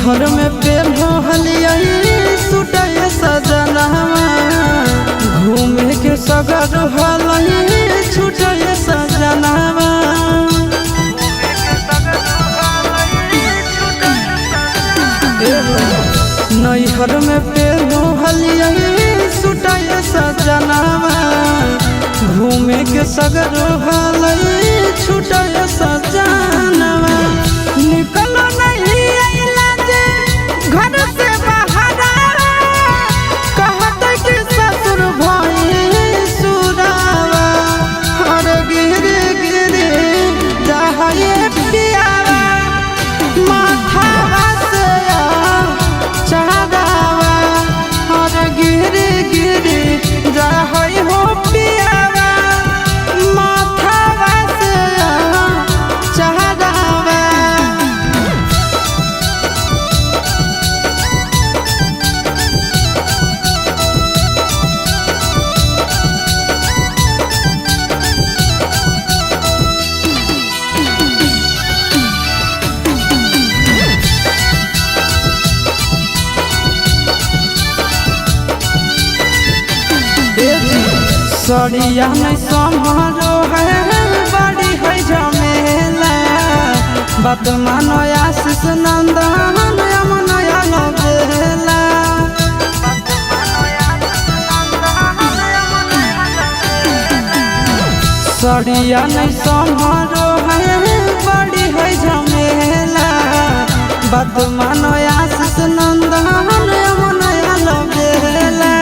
नैहर में पेन्हो हलिया सुटय सजनवा घूमे के सगर हलई छुटय सजनवा नैहर में पेन्हो हलिया सुटय सजनवा घूमे के सगर हलई छुटय सजनवा निकलो नहीं अइला जे घर से बाहर कहत कि ससुर भई सुरावा हर गिरे गिरे जाए पियावा माथावा से चढ़ावा हर गिरे गिरे जाए हो पियावा माथावा से चढ़ावा। सड़िया नहीं संभालो है बड़ी है झमेला बात मानो आशीष नंदन नया लगेला सड़िया नहीं संभालो है बड़ी है झमेला बात मानो आशीष नंदन नया लगेला।